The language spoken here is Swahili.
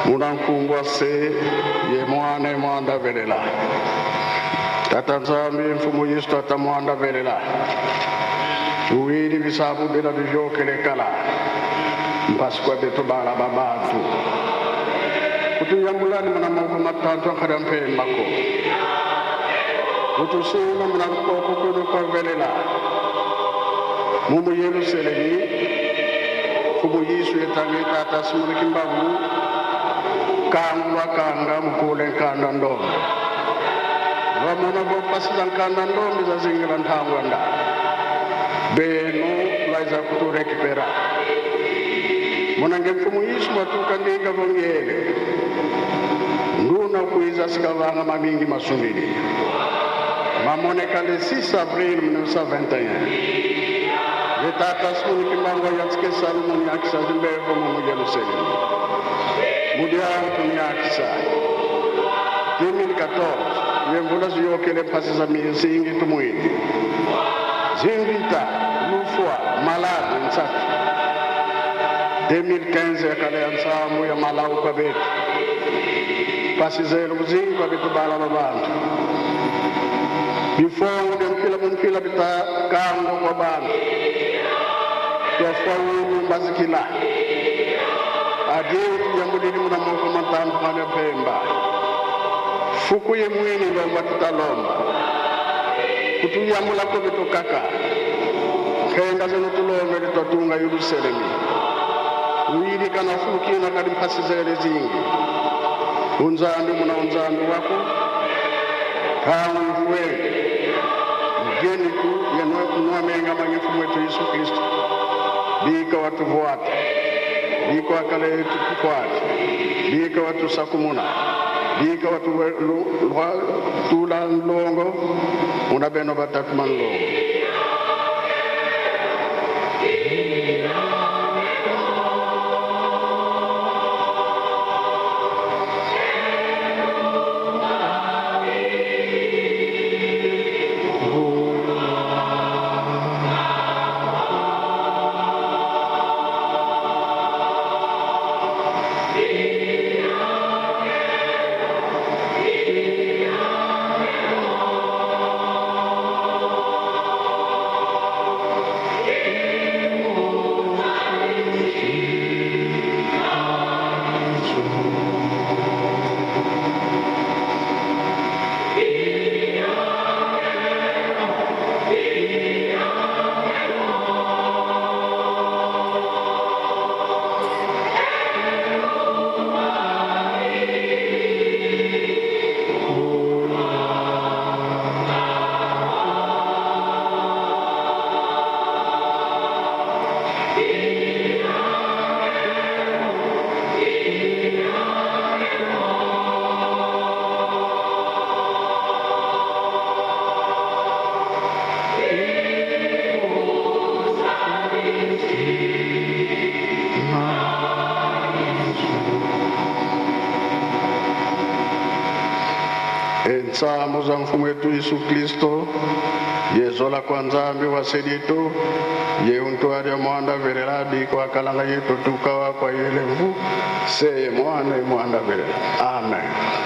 Munankungwa se ye mwana mwanda velela. Tata nzambi mfumu Yesu tata mwanda velela. Uwili bisabu bila bijokele kala. Mpasikwa beto bala babatu. Kutuyambulani munamungu matantu akadampe mako. Kutusina munakoko kudu kwa velela. Mumu yelu selegi. Fumu Yesu yetangi tata simuliki mbavu. Kangwa kanga mukule kanda ndomi. Ramona bo pasidan kanda ndomi za zingira ntangwanda. Beno laiza kutu rekipera. Monange mfumu Yesu matuka ndinga vongele. Nduna kuiza sikavanga mamingi masumili. Mamoneka le 6 avril 1921. Letata simuni kimangwa yatske salumuni akisa zimbevo mumu Jerusalem. Mudian tumiakisa 2014 yemvula ziyokele mpasi za misingi tumuini zingita lufua maladi nsatu 2015 yakale ansamu ya malau kwa betu pasi zelu zingi kwa betu bala babantu bifongu de mkila bita kango kwa bantu tuafaulu mbazikila Adiri yambudini muna moko mantandu kanya pemba. Fuku ye mwini lomba tutalomba. Kutu yambula kobeto kaka. Kenga zenu tulombe litotunga Yerusalemi. Uwili kana fuki na kadimpasi zele zingi. Unzandu muna unzandu wako. Kamu mfuwe. Mgeni tu yanua menga mangifu mwetu Yesu Kristo. Bika watu vuata. Biko akale tukufuati, biko watu sakumuna, biko watu tula longo, unabeno batakman longo. Ensamu za mfumu wetu Yesu Kristo yezola kwa nzambi wa sedito ye untuari ya mwanda vereladi kwa kalanga yetu tukawa kwa yele mvu seye mwanda vereladi. Amen.